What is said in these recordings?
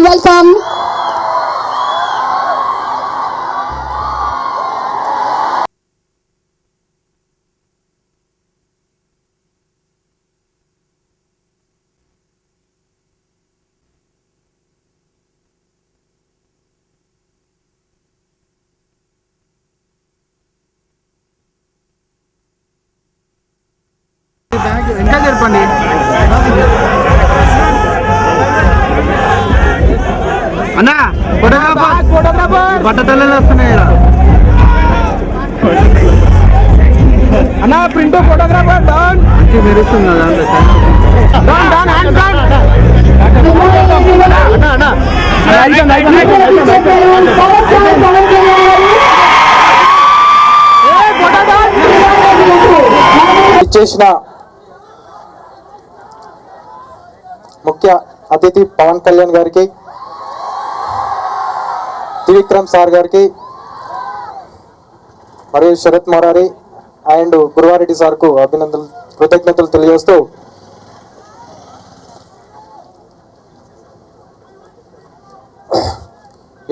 Welcome. ఇంకా చెప్పండి. అన్నా ఫోటోగ్రాఫర్ బట్టతల్లలు వస్తున్నాయి అన్నా. ప్రింట్ ఫోటోగ్రాఫర్ డాన్ మంచి మెరుస్తుంది చేసిన ముఖ్య అతిథి పవన్ కళ్యాణ్ గారికి, త్రివిక్రమ్ సార్ గారికి మరియు శరత్ మొరారి అండ్ గురువారెడ్డి సార్కు అభినందనలు, కృతజ్ఞతలు తెలియజేస్తూ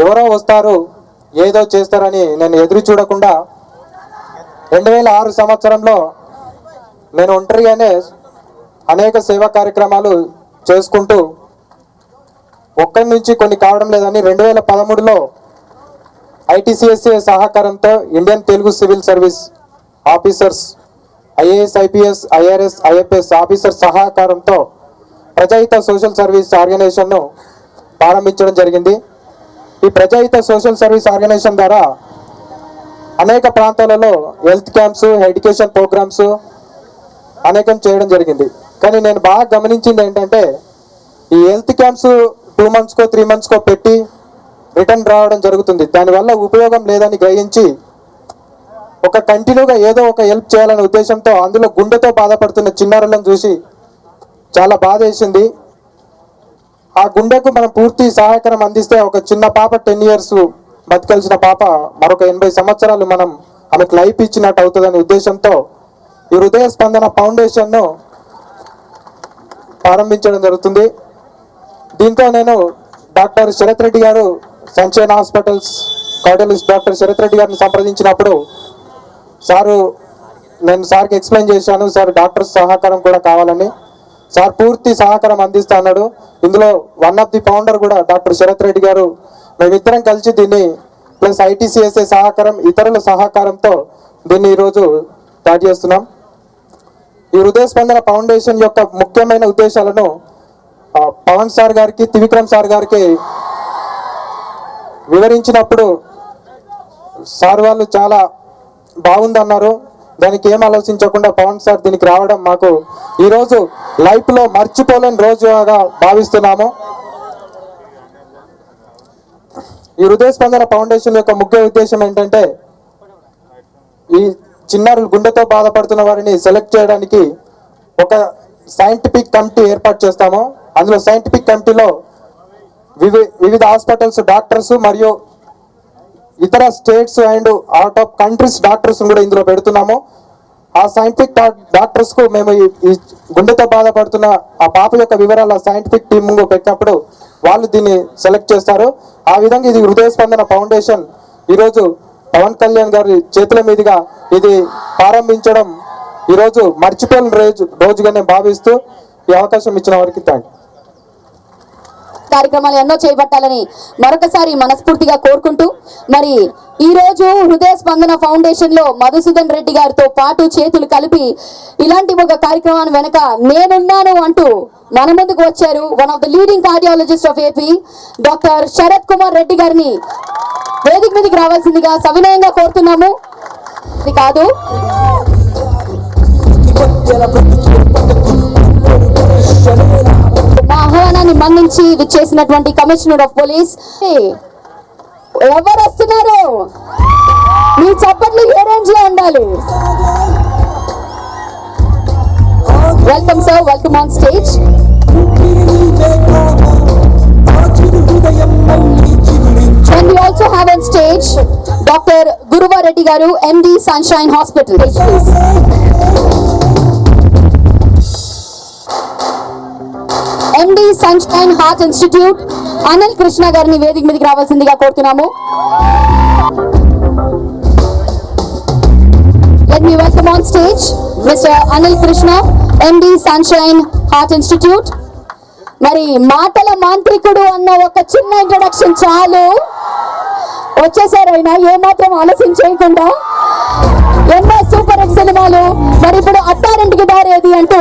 ఎవరో వస్తారు ఏదో చేస్తారని నేను ఎదురు చూడకుండా 2006 సంవత్సరంలో నేను ఒంటరిగానే అనేక సేవా కార్యక్రమాలు చేసుకుంటూ ఒక్కడి నుంచి కొన్ని కావడం లేదని 2013లో ITCSA సహకారంతో Indian Telugu civil service officers IAS IPS IRS IFS officer సహకారంతో ప్రజాహిత సోషల్ సర్వీస్ ఆర్గనైజేషన్ను ప్రారంభించడం జరిగింది. ఈ ప్రజాహిత సోషల్ సర్వీస్ ఆర్గనైజేషన్ ద్వారా అనేక ప్రాంతాలలో హెల్త్ క్యాంప్స్, ఎడ్యుకేషన్ ప్రోగ్రామ్స్ అనేకం చేయడం జరిగింది. కానీ నేను బాగా గమనించింది ఏంటంటే ఈ హెల్త్ క్యాంప్స్ 2 monthsకో 3 monthsకో పెట్టి రిటర్న్ రావడం జరుగుతుంది. దానివల్ల ఉపయోగం లేదని గ్రహించి ఒక కంటిన్యూగా ఏదో ఒక హెల్ప్ చేయాలనే ఉద్దేశంతో అందులో గుండెతో బాధపడుతున్న చిన్నారులను చూసి చాలా బాధ వేసింది. ఆ గుండెకు మనం పూర్తి సహాయకరం అందిస్తే ఒక చిన్న పాప 10 years బతికాల్సిన పాప మరొక 80 సంవత్సరాలు మనం ఆమెకు లైఫ్ ఇచ్చినట్టు అవుతుందనే ఉద్దేశంతో ఈ హృదయ స్పందన ఫౌండేషన్ను ప్రారంభించడం జరుగుతుంది. దీంతో నేను డాక్టర్ శరత్ రెడ్డి గారు, Sunshine Hospitals cardiologist doctor Sarath Reddy గారిని సంప్రదించినప్పుడు నేను సార్కి ఎక్స్ప్లెయిన్ చేశాను, సార్ డాక్టర్ సహకారం కూడా కావాలని. సార్ పూర్తి సహకారం అందిస్తా అన్నాడు. ఇందులో వన్ ఆఫ్ ది ఫౌండర్ కూడా డాక్టర్ శరత్ రెడ్డి గారు. మేమిద్దరం కలిసి దీన్ని ప్లస్ ITCSA సహకారం, ఇతరుల సహకారంతో దీన్ని ఈరోజు స్టార్ట్ చేస్తున్నాం. ఈ హృదయ స్పందన ఫౌండేషన్ యొక్క ముఖ్యమైన ఉద్దేశాలను పవన్ సార్ గారికి, త్రివిక్రమ్ సార్ గారికి వివరించినప్పుడు సార్ వాళ్ళు చాలా బాగుందన్నారు. దానికి ఏం ఆలోచించకుండా పవన్ సార్ దీనికి రావడం మాకు ఈరోజు లైఫ్లో మర్చిపోలేని రోజుగా భావిస్తున్నాము. ఈ హృదయ స్పందన ఫౌండేషన్ యొక్క ముఖ్య ఉద్దేశం ఏంటంటే ఈ చిన్నారులు గుండెతో బాధపడుతున్న వారిని సెలెక్ట్ చేయడానికి ఒక సైంటిఫిక్ కమిటీ ఏర్పాటు చేస్తాము. అందులో సైంటిఫిక్ కమిటీలో వివిధ హాస్పిటల్స్ డాక్టర్స్ మరియు ఇతర states and out of countries doctors కూడా ఇందులో పెడుతున్నాము. ఆ సైంటిఫిక్ డాక్టర్స్కు మేము ఈ గుండెతో బాధపడుతున్న ఆ పాప యొక్క వివరాల సైంటిఫిక్ టీమ్ పెట్టినప్పుడు వాళ్ళు దీన్ని సెలెక్ట్ చేస్తారు. ఆ విధంగా ఇది హృదయ స్పందన ఫౌండేషన్ ఈరోజు పవన్ కళ్యాణ్ గారి చేతుల మీదుగా ఇది ప్రారంభించడం ఈరోజు మర్చిపోయిన రోజుగా నేను భావిస్తూ ఈ అవకాశం ఇచ్చిన వారికి థ్యాంక్. కార్యక్రమాలు ఎన్నో చేపట్టాలని మరొకసారి మనస్ఫూర్తిగా కోరుకుంటూ, మరి ఈ రోజు హృదయ స్పందన ఫౌండేషన్ లో మధుసూదన్ రెడ్డి గారితో పాటు చేతులు కలిపి ఇలాంటి ఒక కార్యక్రమాన్ని వెనక నేనున్నాను అంటూ మన ముందుకు వచ్చారు one of the leading cardiologist of AP doctor Sarath Kumar Reddy గారిని వేదిక మీదకి రావాల్సిందిగా సవినయంగా కోరుతున్నాము. ఇది కాదు మా ఆహ్వానాన్ని మన్నించి విచ్చేసినటువంటి కమిషనర్ ఆఫ్ పోలీస్ ఎవరు వస్తున్నారు? మీ చప్పట్లు ఏ రేంజ్ లో ఉండాలి? Welcome sir, welcome on stage. And we also have on stage Dr. Guruva Reddy garu, MD Sunshine Hospital. Please. MD Sunshine Heart Institute Anil Krishna గారిని వేదిక మీదకి రావాల్సిందిగా కోరుతున్నాము. Let me welcome on stage Mr. Anil Krishna, MD Sunshine Heart Institute. మరి మాటల మాంత్రికుడు అన్న ఒక చిన్న ఇంట్రొడక్షన్ చాలు. వచ్చేసారు ఆయన ఏమాత్రం ఆలస్యం చేయకుండా. ఎన్నో సూపర్ హిట్ సినిమాలు, మరి ఇప్పుడు అత్తారింటికి దారేది అంటూ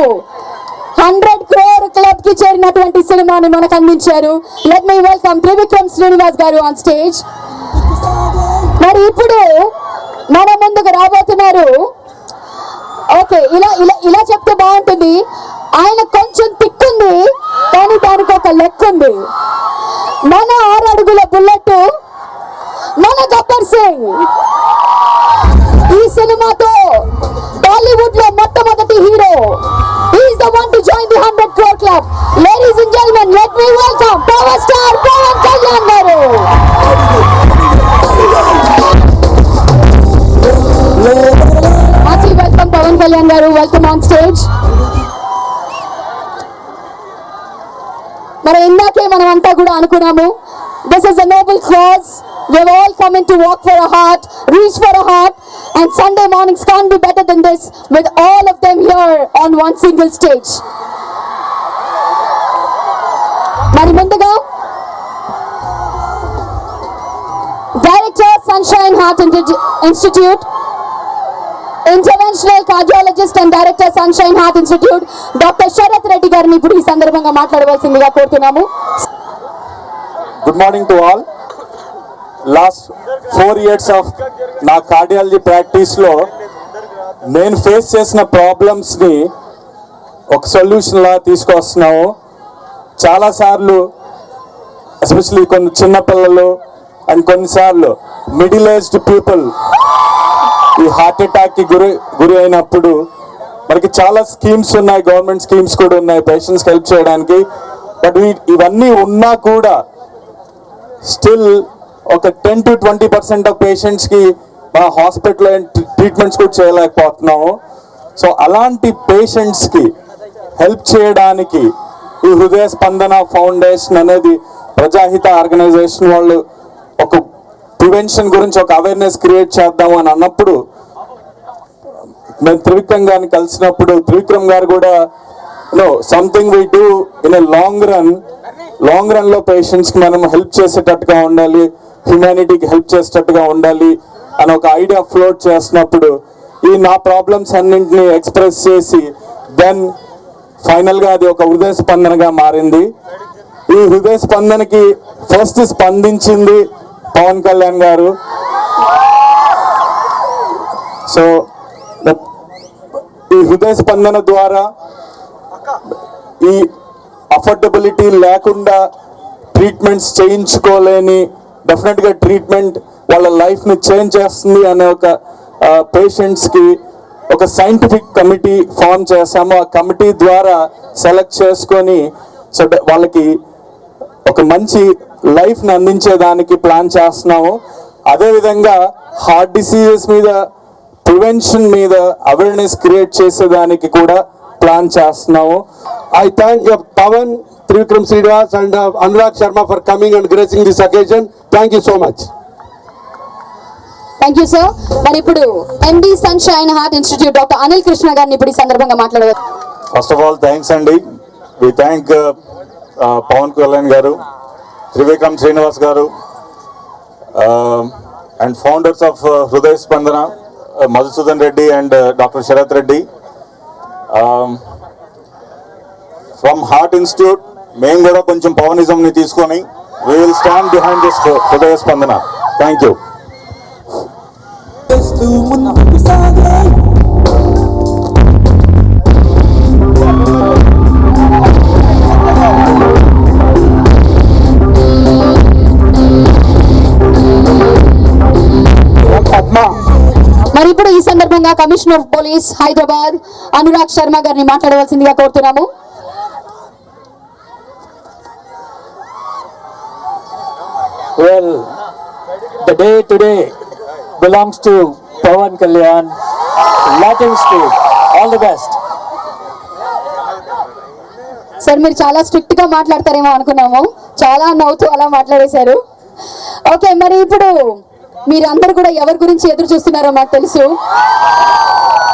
100 crore క్లబ్ కి చేరినటువంటి సినిమాని మనకు అందించారు. Let me welcome Trivikram Srinivas గారు ఆన్ స్టేజ్. మరి ఇప్పుడు మన ముందుకు రాబోతున్నారు. ఓకే, ఇలా ఇలా ఇలా చెప్తే బాగుంటుంది. ఆయన కొంచెం తిక్కుంది, కానీ దానికి ఒక లెక్క ఉంది. మన 6 అడుగుల బుల్లెట్, మన గబ్బర్ సింగ్. ఈ సినిమాతో టాలీవుడ్ లో మొట్టమొదటి hero. He is the one to join the 100 crore club. Ladies and gentlemen, let me welcome power star Pawan Kalyan garu. Heartily welcome Pawan Kalyan garu. Welcome on stage. మరి ఇందాకే మనం అంతా కూడా అనుకున్నాము, this is a noble cause. We have all come in to walk for a heart, reach for a heart, and Sunday mornings can't be better than this with all of them here on one single stage. మరి ముందుగా director Sunshine Heart Institute, interventional cardiologist and director Sunshine Heart Institute doctor Sarath Reddy గారిని ఇప్పుడు ఈ సందర్భంగా మాట్లాడవలసిందిగా కోరుతున్నాము. Good morning to all. Last 4 years of నా cardiology ప్రాక్టీస్లో నేను ఫేస్ చేసిన ప్రాబ్లమ్స్ని ఒక సొల్యూషన్లా తీసుకొస్తున్నాము. చాలాసార్లు ఎస్పెషలీ కొన్ని చిన్నపిల్లలు అండ్ కొన్నిసార్లు మిడిల్ ఏజ్డ్ పీపుల్ ఈ హార్ట్ అటాక్కి గురి అయినప్పుడు మనకి చాలా స్కీమ్స్ ఉన్నాయి, గవర్నమెంట్ స్కీమ్స్ కూడా ఉన్నాయి పేషెంట్స్కి హెల్ప్ చేయడానికి. బట్ ఇవన్నీ ఉన్నా కూడా స్టిల్ ఒక 10 to 20% ఆఫ్ పేషెంట్స్కి మా హాస్పిటల్లో ట్రీట్మెంట్స్ కూడా చేయలేకపోతున్నాము. సో అలాంటి పేషెంట్స్కి హెల్ప్ చేయడానికి ఈ హృదయ స్పందన ఫౌండేషన్ అనేది ప్రజాహిత ఆర్గనైజేషన్ వాళ్ళు ఒక ప్రివెన్షన్ గురించి ఒక అవేర్నెస్ క్రియేట్ చేద్దాము అని అన్నప్పుడు మేము త్రివిక్రమ్ గారిని కలిసినప్పుడు త్రివిక్రమ్ గారు కూడా something we do in a long run లో పేషెంట్స్ కి మనం హెల్ప్ చేసేటట్టుగా ఉండాలి, హ్యుమానిటీకి హెల్ప్ చేసేటట్టుగా ఉండాలి అని ఒక ఐడియా ఫ్లోట్ చేసినప్పుడు ఈ నా ప్రాబ్లమ్స్ అన్నింటినీ ఎక్స్ప్రెస్ చేసి దెన్ ఫైనల్ గా అది ఒక హృదయ స్పందనగా మారింది. ఈ హృదయ స్పందనకి ఫస్ట్ స్పందించింది పవన్ కళ్యాణ్ గారు. సో ఈ హృదయ స్పందన ద్వారా ఈ అఫోర్డబిలిటీ లేకుండా ట్రీట్మెంట్స్ చేయించుకోలేని డెఫినెట్గా ట్రీట్మెంట్ వాళ్ళ లైఫ్ని చేంజ్ చేస్తుంది అనే ఒక పేషెంట్స్కి ఒక సైంటిఫిక్ కమిటీ ఫామ్ చేసాము. ఆ కమిటీ ద్వారా సెలెక్ట్ చేసుకొని సో వాళ్ళకి ఒక మంచి లైఫ్ని అందించేదానికి ప్లాన్ చేస్తున్నాము. అదేవిధంగా హార్ట్ డిసీజెస్ మీద ప్రివెన్షన్ మీద అవేర్నెస్ క్రియేట్ చేసేదానికి కూడా ప్లాన్ చేస్తున్నాము. I thank Pawan, Trivikram Srinivas and Anurag Sharma for coming and gracing this occasion. Thank you so much. Thank you sir. మరి ఇప్పుడు MD Sunshine Heart Institute doctor Anil Krishna గారిని ఇప్పుడు ఈ సందర్భంగా మాట్లాడవచ్చు. ఫస్ట్ ఆఫ్ ఆల్ థ్యాంక్స్ అండి. We thank Pawan Kalyan గారు, త్రివిక్రమ్ శ్రీనివాస్ గారు and founders of Hrudaya Spandana Madhusudan Reddy and doctor Sarath Reddy from heart institute. మేము కూడా కొంచెం పవనిజంని తీసుకొని we will stand behind this హృదయ స్పందన. Thank you. పద్మ సందర్భంగా commissioner of police Hyderabad Anurag Sharma గారిని మాట్లాడవలసిందిగా కోరుతున్నాము. Well, the day today belongs to Pawan Kalyan. Let him speak. All the best. Sir మీరు చాలా స్ట్రిక్ట్ గా మాట్లాడతారేమో అనుకున్నాము, చాలా నవ్వుతూ అలా మాట్లాడేశారు. ఓకే, మరి ఇప్పుడు మీరందరూ కూడా ఎవరి గురించి ఎదురు చూస్తున్నారో నాకు తెలుసు.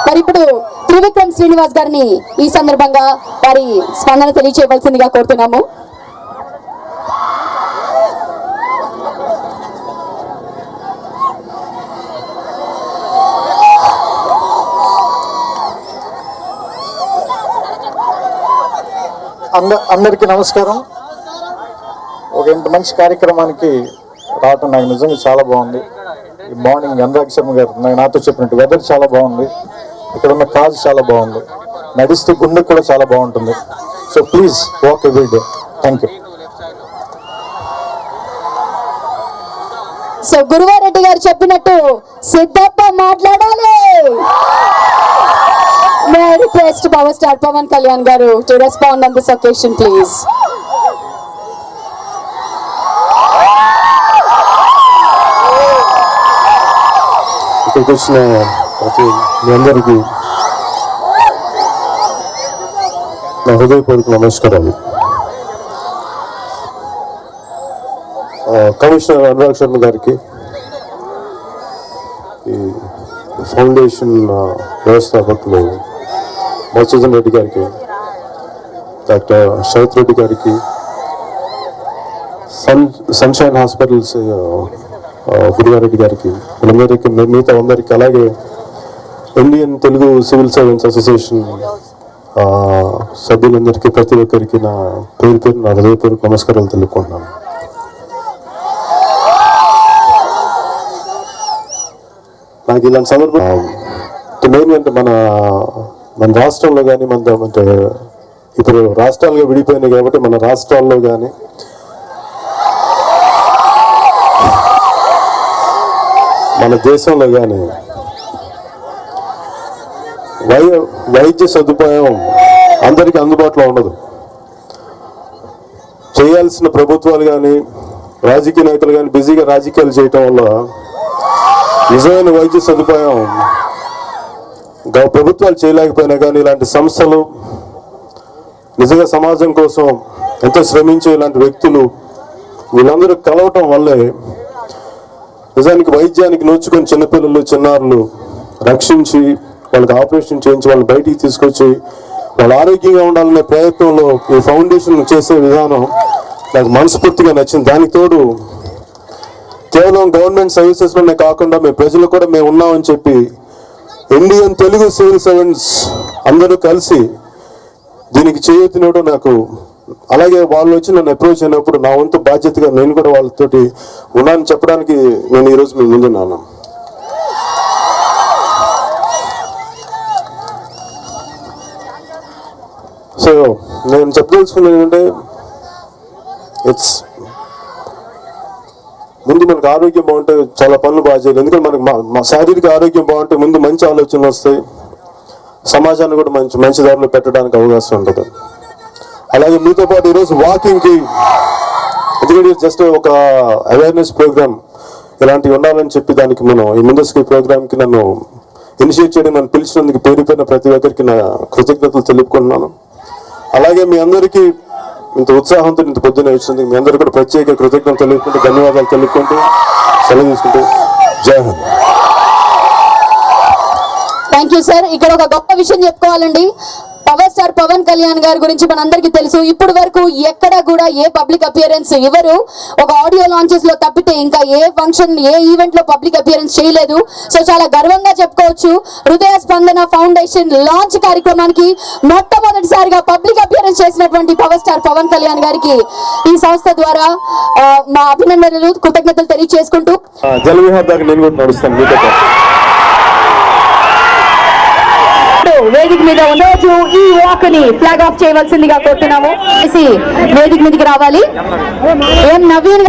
మరి ఇప్పుడు త్రివిక్రమ్ శ్రీనివాస్ గారిని ఈ సందర్భంగా వారి స్పందన తెలియచేయవలసిందిగా కోరుతున్నాము. అందరికీ నమస్కారం. ఒక ఇంత మంచి కార్యక్రమానికి రావటం నాకు నిజంగా చాలా బాగుంది. ఈ మార్నింగ్ అనురాగ్ శర్మ గారు నాతో చెప్పినట్టు వెదర్ చాలా బాగుంది, ఇక్కడ ఉన్న కాజ్ చాలా బాగుంది, నడిస్తే గుండె కూడా చాలా బాగుంటుంది. So please walk every day. Thank you. So Guruva Reddy గారు చెప్పినట్టు సిద్ధప్ప మాట్లాడాలి. May I request Power Star Pawan Kalyan garu to respond on this occasion, please. ఇక్కడికి వచ్చిన ప్రతి మీ అందరికీ నా హృదయపూర్వక నమస్కారాలు. కమిషనర్ అనురాగ్ శర్మ గారికి, ఈ ఫౌండేషన్ వ్యవస్థాపకులు మధుసూదన్ రెడ్డి గారికి, డాక్టర్ శరత్ రెడ్డి గారికి, సన్షైన్ హాస్పిటల్స్ గురువారెడ్డి గారికి, వీళ్ళందరికీ, మిగతా అందరికీ, అలాగే Indian Telugu civil servants association సభ్యులందరికీ, ప్రతి ఒక్కరికి నా పేరు నా హృదయపూర్వక నమస్కారాలు తెలుపుకుంటున్నాను. నాకు ఇలాంటి సందర్భం మెయిన్ అంటే మన రాష్ట్రంలో కానీ అంటే ఇప్పుడు రాష్ట్రాలుగా విడిపోయినాయి కాబట్టి మన రాష్ట్రాల్లో కానీ మన దేశంలో కానీ వైద్య సదుపాయం అందరికీ అందుబాటులో ఉండదు. చేయాల్సిన ప్రభుత్వాలు కానీ రాజకీయ నాయకులు కానీ బిజీగా రాజకీయాలు చేయటం వల్ల నిజమైన వైద్య సదుపాయం ప్రభుత్వాలు చేయలేకపోయినా కానీ ఇలాంటి సంస్థలు నిజంగా సమాజం కోసం ఎంతో శ్రమించే ఇలాంటి వ్యక్తులు వీళ్ళందరూ కలవటం వల్లే నిజానికి వైద్యానికి నోచుకొని చిన్నపిల్లలు చిన్నారులు రక్షించి వాళ్ళకి ఆపరేషన్ చేయించి వాళ్ళని బయటికి తీసుకొచ్చి వాళ్ళు ఆరోగ్యంగా ఉండాలనే ప్రయత్నంలో ఈ ఫౌండేషన్ చేసే విధానం నాకు మనస్ఫూర్తిగా నచ్చింది. దానికి తోడు కేవలం గవర్నమెంట్ సర్వీసెస్లోనే కాకుండా మేము ప్రజలు కూడా మేము ఉన్నామని చెప్పి ఇండియన్ తెలుగు సివిల్ సర్వెంట్స్ అందరూ కలిసి దీనికి చేయొత్తినప్పుడు నాకు, అలాగే వాళ్ళు వచ్చి నన్ను అప్రోచ్ అయినప్పుడు నా వంతు బాధ్యతగా నేను కూడా వాళ్ళతోటి ఉన్నానని చెప్పడానికి నేను ఈరోజు మీ ముందున్నాను. సో నేను చెప్పదలుచుకున్నది ఏంటంటే ఇట్స్ ముందు మనకు ఆరోగ్యం బాగుంటే చాలా పనులు బాగా చేయాలి. ఎందుకంటే మనకు శారీరక ఆరోగ్యం బాగుంటే ముందు మంచి ఆలోచనలు వస్తాయి, సమాజాన్ని కూడా మంచి దారిలో పెట్టడానికి అవకాశం ఉంటుంది. అలాగే మీతో పాటు ఈరోజు వాకింగ్కి, ఎందుకంటే జస్ట్ ఒక అవేర్నెస్ ప్రోగ్రామ్ ఇలాంటివి ఉండాలని చెప్పి దానికి మనం ఈ ముందస్తు ప్రోగ్రామ్కి నన్ను ఇనిషియేట్ చేయడం, నన్ను పిలిచినందుకు పేరుపైన ప్రతి ఒక్కరికి నా కృతజ్ఞతలు తెలుపుకుంటున్నాను. అలాగే మీ అందరికీ ఇంత ఉత్సాహంతో ఇంత పొద్దున్నే వచ్చింది మీ అందరూ కూడా ప్రత్యేక కృతజ్ఞతలు తెలుపుకుంటూ ధన్యవాదాలు తెలుపుకుంటూ సెలవు తీసుకుంటూ జై హింద్. Thank you sir. ఇక్కడ ఒక గొప్ప విషయం చెప్పుకోవాలండి. పవర్ స్టార్ పవన్ కళ్యాణ్ గారి గురించి మనందరికీ తెలుసు. ఇప్పుడు వరకు ఎక్కడ కూడా ఏ పబ్లిక్ అపియరెన్స్ ఇవ్వరు, ఒక ఆడియో లాంచెస్ లో తప్పితే ఇంకా ఏ ఫంక్షన్ ఏ ఈవెంట్ లో పబ్లిక్ అపియరెన్స్ చేయలేదు. సో చాలా గర్వంగా చెప్పుకోవచ్చు. హృదయ స్పందన ఫౌండేషన్ లాంచ్ కార్యక్రమానికి మొట్టమొదటిసారిగా పబ్లిక్ అపియరెన్స్ చేసినటువంటి పవర్ స్టార్ పవన్ కళ్యాణ్ గారికి ఈ సంస్థ ద్వారా మా అభినందనలు కృతజ్ఞతలు తెలియజేసుకుంటూ జలవిహార్ దాకా నేను కూడా నడుస్తాను మీతో వేదిక మీద రోజు ఈ వాక్ ని ఫ్లాగ్ ఆఫ్ చేయవలసిందిగా కోరుతున్నాము. వేదిక మీదకి రావాలి. ఏం నవీన్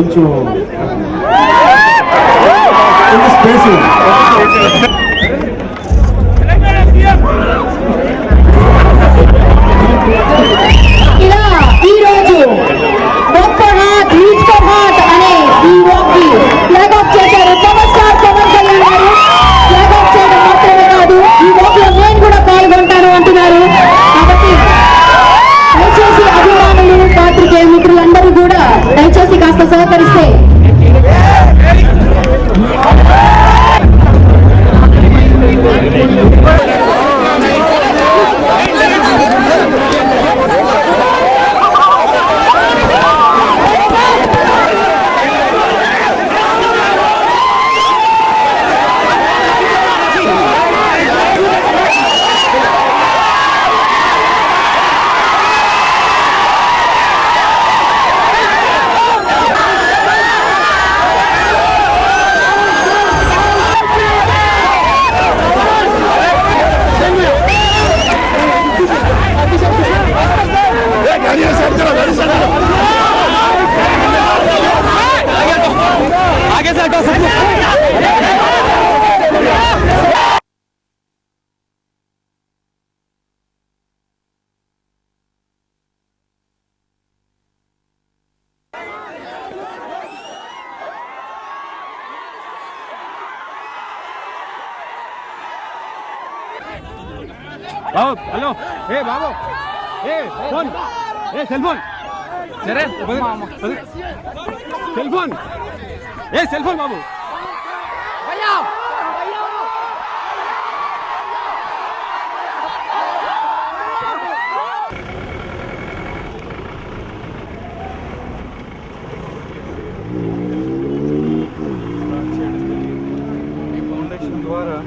బాబు హలో ఏ బాబు ఏ ఫోన్ ఏ సెల్ ఫోన్ సరే సెల్ ఫోన్ ఏ సెల్ ఫోన్ బాబు ఫౌండేషన్ ద్వారా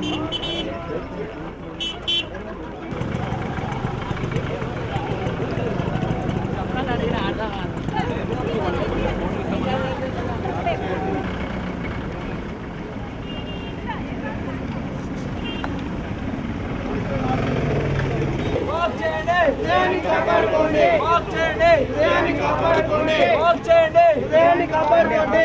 కాపాడుకోండి